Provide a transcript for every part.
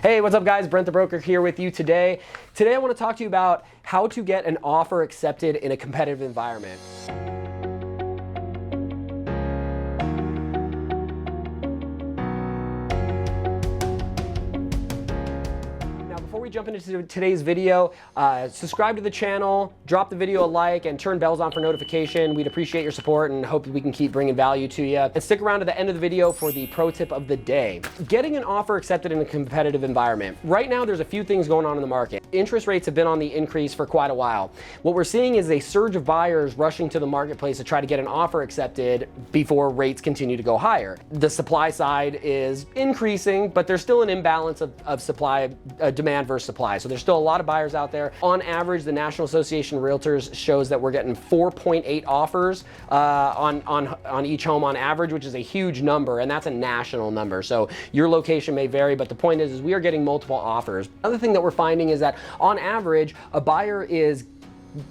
Hey, what's up guys? Brent the Broker here with you today. Today I want to talk to you about how to get an offer accepted in a competitive environment. Before we jump into today's video, subscribe to the channel, drop the video a like, and turn bells on for notification. We'd appreciate your support and hope we can keep bringing value to you. And stick around to the end of the video for the pro tip of the day. Getting an offer accepted in a competitive environment. Right now, there's a few things going on in the market. Interest rates have been on the increase for quite a while. What we're seeing is a surge of buyers rushing to the marketplace to try to get an offer accepted before rates continue to go higher. The supply side is increasing, but there's still an imbalance of supply, demand versus supply. So there's still a lot of buyers out there. On average, the National Association of Realtors shows that we're getting 4.8 offers on each home on average, which is a huge number, and that's a national number. So your location may vary, but the point is we are getting multiple offers. Another thing that we're finding is that on average, a buyer is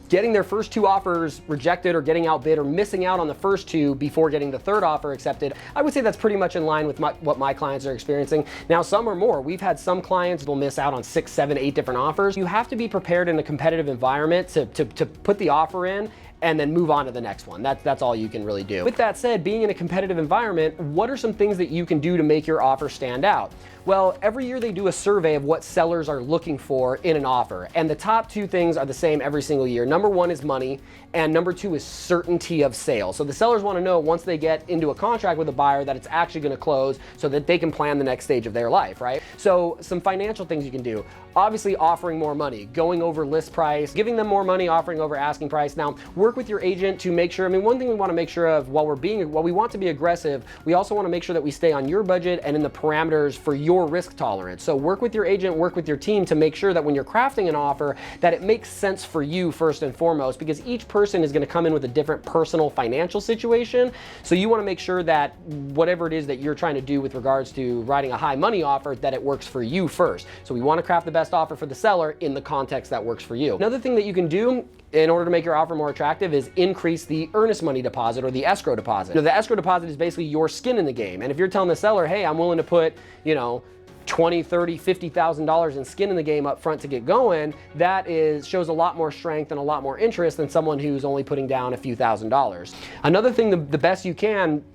getting their first two offers rejected or getting outbid or missing out on the first two before getting the third offer accepted. I would say that's pretty much in line with what my clients are experiencing. Now, some are more. We've had some clients will miss out on 6, 7, 8 different offers. You have to be prepared in a competitive environment to put the offer in and then move on to the next one. That's all you can really do. With that said, being in a competitive environment, what are some things that you can do to make your offer stand out? Well, every year they do a survey of what sellers are looking for in an offer. And the top two things are the same every single year. Number one is money, and number two is certainty of sale. So the sellers want to know once they get into a contract with a buyer that it's actually going to close so that they can plan the next stage of their life, right? So some financial things you can do. Obviously offering more money, going over list price, giving them more money, offering over asking price. Now, work with your agent to make sure, one thing we want to make sure of while we want to be aggressive, we also want to make sure that we stay on your budget and in the parameters for your risk tolerance. So work with your agent, work with your team to make sure that when you're crafting an offer, that it makes sense for you first and foremost, because each person is going to come in with a different personal financial situation. So you want to make sure that whatever it is that you're trying to do with regards to writing a high money offer, that it works for you first. So we want to craft the best offer for the seller in the context that works for you. Another thing that you can do in order to make your offer more attractive is increase the earnest money deposit or the escrow deposit. The escrow deposit is basically your skin in the game. And if you're telling the seller, hey, I'm willing to put, $20, $30, $50,000 in skin in the game up front to get going, that shows a lot more strength and a lot more interest than someone who's only putting down a few $1,000s. Another thing, the best you can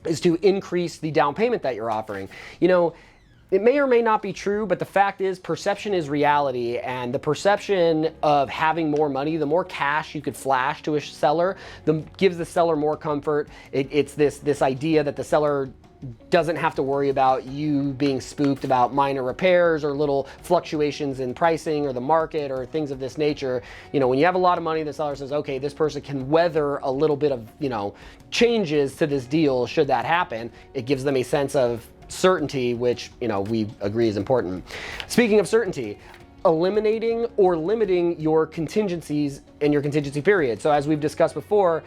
is to increase the down payment that you're offering. It may or may not be true, but the fact is perception is reality, and the perception of having more money, the more cash you could flash to a seller, gives the seller more comfort. It's this idea that the seller doesn't have to worry about you being spooked about minor repairs or little fluctuations in pricing or the market or things of this nature. When you have a lot of money, the seller says, okay, this person can weather a little bit of, changes to this deal should that happen. It gives them a sense of certainty, which we agree is important. Speaking of certainty, eliminating or limiting your contingencies and your contingency period. So as we've discussed before,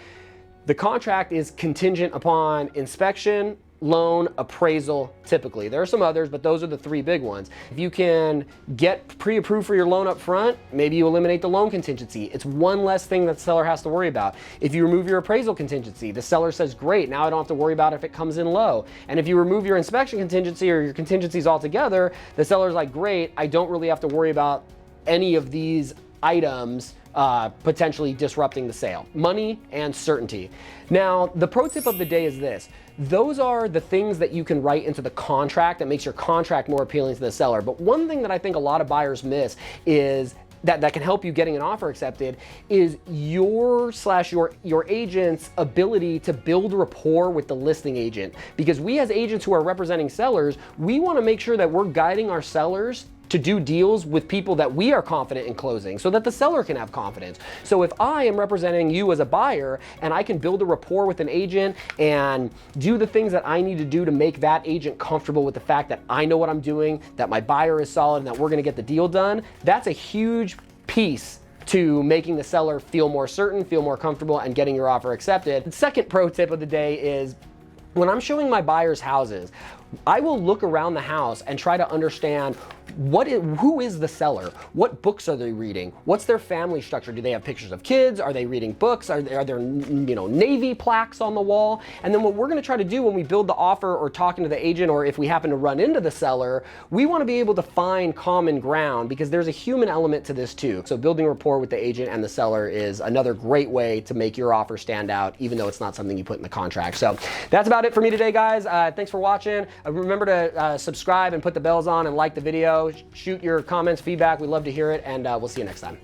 the contract is contingent upon inspection, loan, appraisal, typically. There are some others, but those are the three big ones. If you can get pre-approved for your loan up front, maybe you eliminate the loan contingency. It's one less thing that the seller has to worry about. If you remove your appraisal contingency, the seller says, great, now I don't have to worry about if it comes in low. And if you remove your inspection contingency or your contingencies altogether, the seller's like, great, I don't really have to worry about any of these items potentially disrupting the sale. Money and certainty. Now, the pro tip of the day is this. Those are the things that you can write into the contract that makes your contract more appealing to the seller. But one thing that I think a lot of buyers miss is that can help you getting an offer accepted is your agent's ability to build rapport with the listing agent. Because we as agents who are representing sellers, we want to make sure that we're guiding our sellers to do deals with people that we are confident in closing so that the seller can have confidence. So if I am representing you as a buyer and I can build a rapport with an agent and do the things that I need to do to make that agent comfortable with the fact that I know what I'm doing, that my buyer is solid, and that we're gonna get the deal done, that's a huge piece to making the seller feel more certain, feel more comfortable, and getting your offer accepted. The second pro tip of the day is when I'm showing my buyers houses, I will look around the house and try to understand who is the seller? What books are they reading? What's their family structure? Do they have pictures of kids? Are they reading books? Are there Navy plaques on the wall? And then what we're going to try to do when we build the offer or talking to the agent, or if we happen to run into the seller, we want to be able to find common ground, because there's a human element to this too. So building rapport with the agent and the seller is another great way to make your offer stand out, even though it's not something you put in the contract. So that's about it for me today, guys. Thanks for watching. Remember to subscribe and put the bells on and like the video. Shoot your comments, feedback. We'd love to hear it, and we'll see you next time.